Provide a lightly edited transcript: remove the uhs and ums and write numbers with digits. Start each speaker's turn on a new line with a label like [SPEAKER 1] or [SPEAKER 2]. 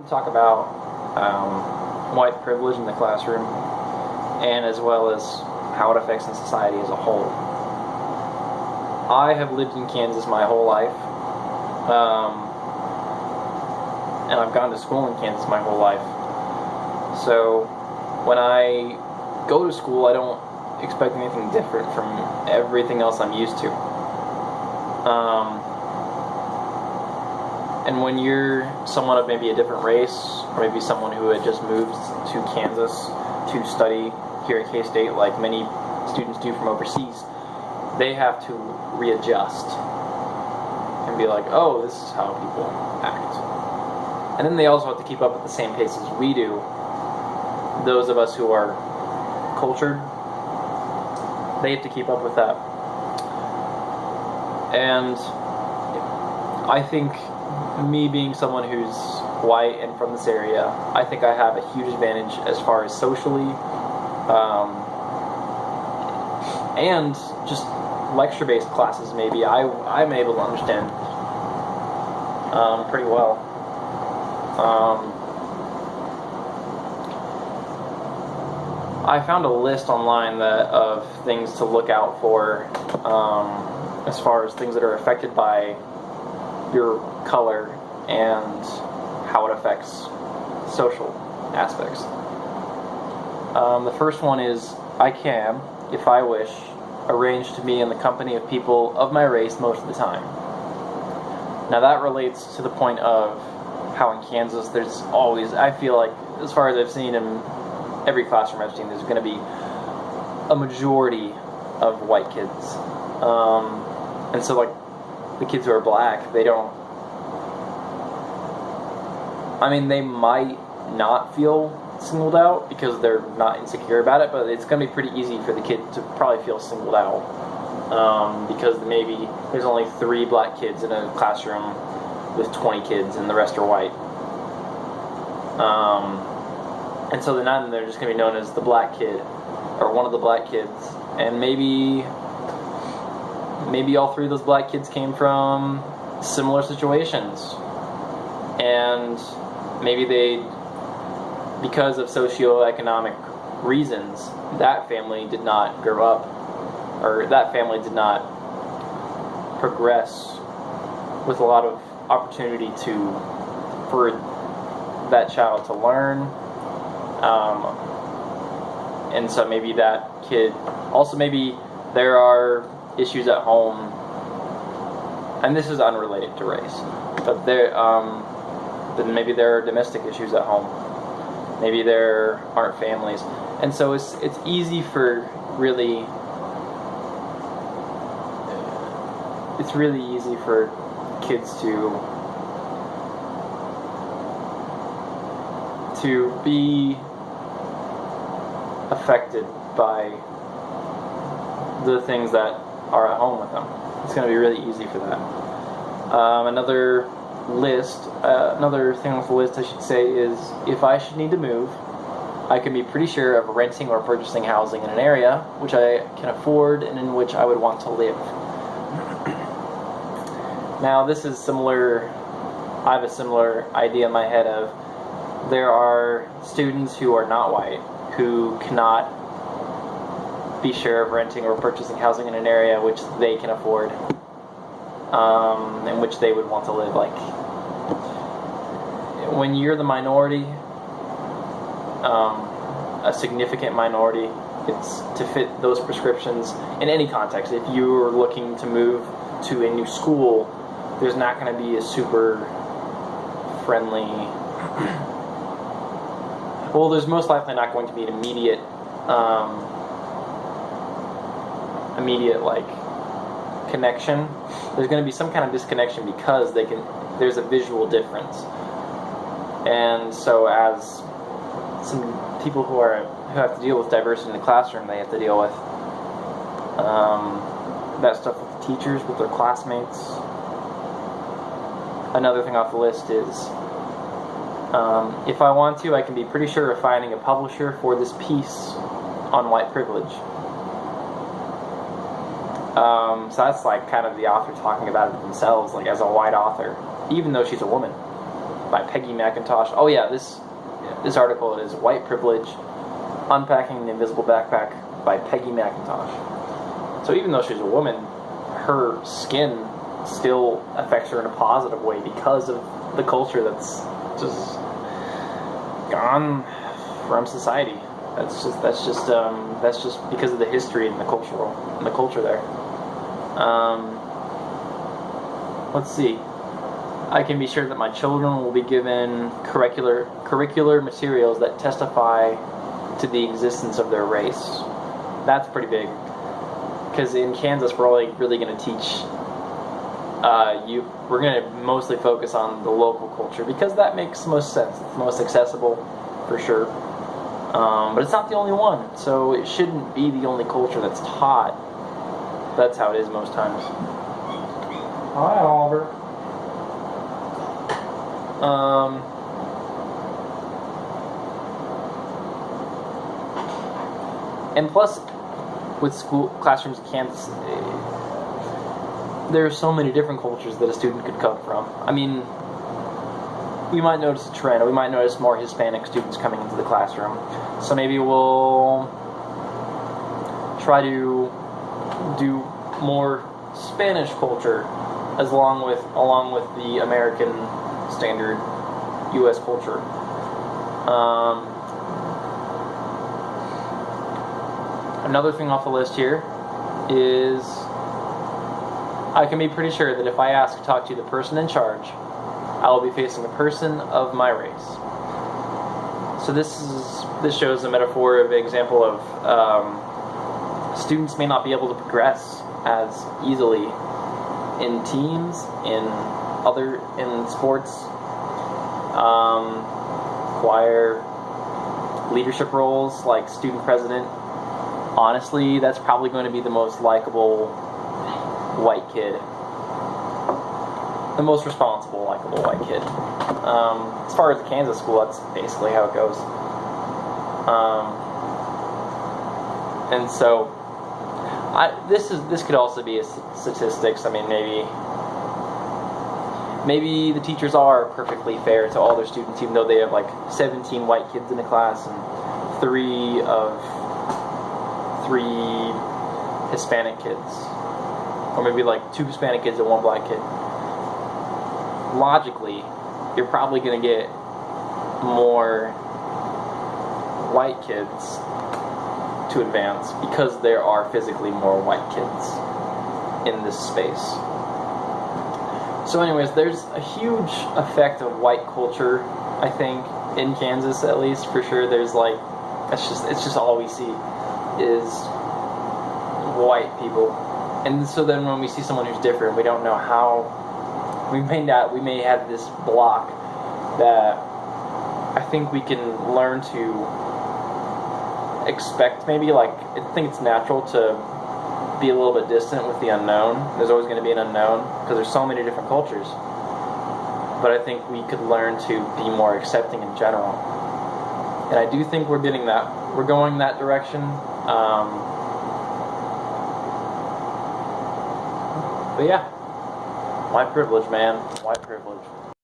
[SPEAKER 1] Talk about white privilege in the classroom, and as well as how it affects in society as a whole. I have lived in Kansas my whole life, and I've gone to school in Kansas my whole life. So when I go to school, I don't expect anything different from everything else I'm used to. And when you're someone of maybe a different race, or maybe someone who had just moved to Kansas to study here at K-State, like many students do from overseas, they have to readjust and be like, oh, this is how people act. And then they also have to keep up at the same pace as we do. Those of us who are cultured, they have to keep up with that. And I think me being someone who's white and from this area, I think I have a huge advantage as far as socially, and just lecture-based classes. Maybe I'm able to understand pretty well. I found a list online of things to look out for as far as things that are affected by your color and how it affects social aspects. The first one is, I can, if I wish, arrange to be in the company of people of my race most of the time. Now that relates to the point of how in Kansas there's always, I feel like, as far as I've seen in every classroom I've seen, there's going to be a majority of white kids. And so like the kids who are black, they might not feel singled out because they're not insecure about it, but it's going to be pretty easy for the kid to probably feel singled out because maybe there's only 3 black kids in a classroom with 20 kids and the rest are white. And so then they're just going to be known as the black kid or one of the black kids, and maybe all 3 of those black kids came from similar situations, and maybe because of socioeconomic reasons, that family did not grow up, or that family did not progress with a lot of opportunity for that child to learn, and so maybe that kid, also maybe there are issues at home, and this is unrelated to race, but then maybe there are domestic issues at home. Maybe there aren't families, and so it's easy for really kids to be affected by the things that are at home with them. It's going to be really easy for that. Another thing on the list I should say is, if I should need to move, I can be pretty sure of renting or purchasing housing in an area which I can afford and in which I would want to live. Now this is similar, I have a similar idea in my head of, there are students who are not white who cannot be sure of renting or purchasing housing in an area which they can afford, in which they would want to live. Like, when you're the minority, a significant minority, it's to fit those prescriptions in any context. If you're looking to move to a new school, there's not going to be a super friendly, well, there's most likely not going to be an immediate like connection. There's going to be some kind of disconnection because there's a visual difference. And so as some people who have to deal with diversity in the classroom, they have to deal with that stuff with the teachers, with their classmates. Another thing off the list is, if I want to, I can be pretty sure of finding a publisher for this piece on white privilege. So that's like kind of the author talking about it themselves, like as a white author, even though she's a woman. by Peggy McIntosh. Oh yeah, this article is White Privilege, Unpacking the Invisible Backpack by Peggy McIntosh. So even though she's a woman, her skin still affects her in a positive way because of the culture that's just gone from society. That's just because of the history and the culture there. Let's see. I can be sure that my children will be given curricular materials that testify to the existence of their race. That's pretty big. Because in Kansas, we're only really going to teach we're going to mostly focus on the local culture because that makes the most sense. It's the most accessible, for sure. But it's not the only one, so it shouldn't be the only culture that's taught. That's how it is most times. Hi, Oliver. And plus, with classrooms in Kansas, there are so many different cultures that a student could come from. I mean, we might notice a trend. We might notice more Hispanic students coming into the classroom. So maybe we'll try to do more Spanish culture along with the American standard U.S. culture. Another thing off the list here is I can be pretty sure that if I ask to talk to the person in charge, I will be facing a person of my race. So this shows a metaphor of example of students may not be able to progress as easily in teams, in sports, choir, leadership roles like student president. Honestly, that's probably going to be the most likable white kid. The most responsible, likable white kid. As far as the Kansas school, that's basically how it goes. And so, this could also be a statistics. I mean, maybe the teachers are perfectly fair to all their students, even though they have like 17 white kids in the class and 3 Hispanic kids, or maybe like 2 Hispanic kids and 1 black kid. Logically, you're probably going to get more white kids to advance because there are physically more white kids in this space. So anyways, there's a huge effect of white culture, I think, in Kansas at least, for sure. There's like, it's just all we see is white people. And so then when we see someone who's different, we don't know how, we may have this block that I think we can learn to expect. Maybe like, I think it's natural to be a little bit distant with the unknown. There's always going to be an unknown because there's so many different cultures. But I think we could learn to be more accepting in general. And I do think we're getting that. We're going that direction. But yeah, white privilege, man. White privilege.